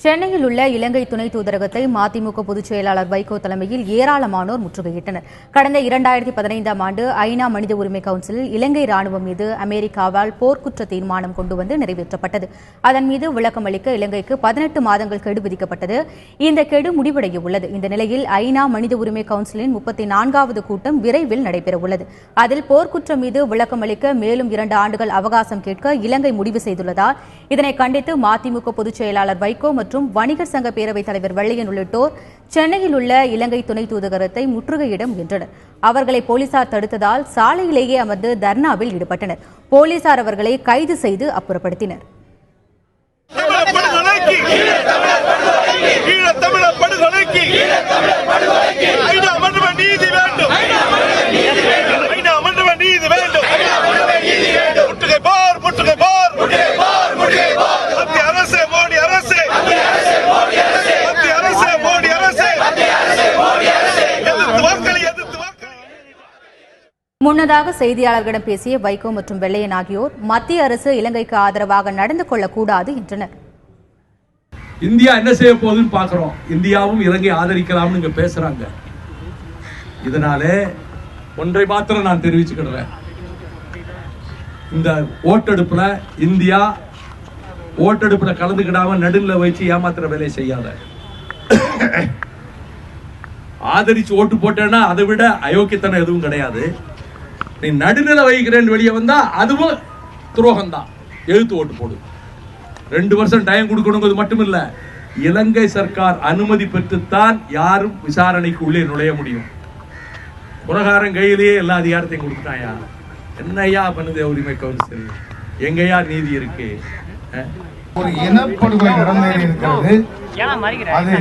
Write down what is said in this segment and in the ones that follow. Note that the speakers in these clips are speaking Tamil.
சென்னையில் உள்ள இலங்கை துணை தூதரகத்தை மதிமுக பொதுச் செயலாளர் வைகோ தலைமையில் ஏராளமானோர் முற்றுகையிட்டனர். கடந்த 2015ஆம் ஆண்டு ஐநா மனித உரிமை கவுன்சிலில் இலங்கை ராணுவம் மீது அமெரிக்காவால் போர்க்குற்ற தீர்மானம் கொண்டுவந்து நிறைவேற்றப்பட்டது. அதன் மீது விளக்கமளிக்க இலங்கைக்கு 18 மாதங்கள் கெடு விதிக்கப்பட்டது. இந்த கெடு முடிவடைய உள்ளது. இந்த நிலையில் ஐநா மனித உரிமை கவுன்சிலின் 34வது கூட்டம் விரைவில் நடைபெறவுள்ளது. அதில் போர்க்குற்றம் மீது விளக்கமளிக்க மேலும் 2 ஆண்டுகள் அவகாசம் கேட்க இலங்கை முடிவு செய்துள்ளதால் இதனை கண்டித்து மதிமுக பொதுச் செயலாளர் வைகோ மற்றும் வணிகர் சங்க பேரவைத் தலைவர் வெள்ளையன் உள்ளிட்டோர் சென்னையில் உள்ள இலங்கை துணை தூதரகத்தை முற்றுகையிட முயன்றனர். அவர்களை போலீசார் தடுத்ததால் சாலையிலேயே அமர்ந்து தர்ணாவில் ஈடுபட்டனர். போலீசார் அவர்களை கைது செய்து அப்புறப்படுத்தினர். முன்னதாக செய்தியாளர்களிடம் பேசிய வைகோ மற்றும் வெள்ளையன் ஆகியோர் மத்திய அரசு இலங்கைக்கு ஆதரவாக நடந்து கொள்ளக்கூடாது என்றனர். இந்தியா என்ன செய்ய போகுதுன்னு பாக்குறோம். இந்தியாவும் இலங்கை ஆதரிக்கலாம்னு இங்க பேசுறாங்க. இதனாலே ஒன்றை மாத்திரம் நான் தெரிவிச்சுக்கிறேன். இந்த ஓட்டெடுப்புல இந்தியா ஓட்டெடுப்புல கலந்துக்கிடாம நடுநிலை வச்சு ஏமாத்துற வேலையை செய்யாத. ஆதரிச்சு ஓட்டு போட்டேன்னா அதை விட அயோக்கியத்தனம் எதுவும் கிடையாது. நீ நடுநிலை வகிக்கிறேன்னு வெளியே வந்தா அதுவும் துரோகம் தான். எழுத்து ஓட்டு போடு. 2 வருஷம் டைம் கொடுக்கணுங்கிறது மட்டும் இல்ல, இலங்கை சர்க்கார் அனுமதி பெற்றுத்தான் யாரும் விசாரணைக்கு உள்ளே நுழைய முடியும். புரகாரம் கையிலேயே எல்லா அதிகாரத்தையும் கொடுத்துட்டாயா? என்னையா பண்ணுது உரிமை கவுன்சில்? எங்கயா நீதி இருக்கு? ஒரு இனப்படுகொலை நடந்திருக்கிறது. அது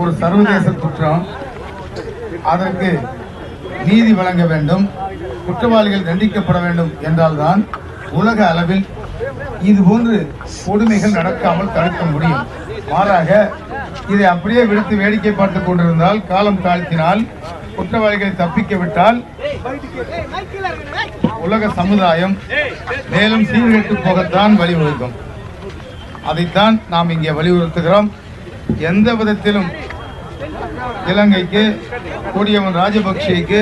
ஒரு சர்வதேச குற்றம். அதற்கு நீதி வழங்க வேண்டும், குற்றவாளிகள் தண்டிக்கப்பட வேண்டும் என்றால்தான் உலக அளவில் இது போன்று கொடுமைகள் நடக்காமல் தடுக்க முடியும். மாறாக இதை அப்படியே விடுத்து வேடிக்கை பார்த்துக் கொண்டிருந்தால், காலம் தாழ்த்தினால், குற்றவாளிகளை தப்பிக்க விட்டால் உலக சமுதாயம் மேலும் சீர்கெட்டு போகத்தான் வழிவகுக்கும். அதைத்தான் நாம் இங்கே வலியுறுத்துகிறோம். எந்த விதத்திலும் இலங்கைக்கு கொடியவன் ராஜபக்சேக்கு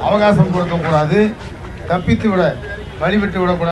அவகாசம் கொடுக்கக்கூடாது, தப்பித்து விட வழிவிட்டு விடக்கூடாது.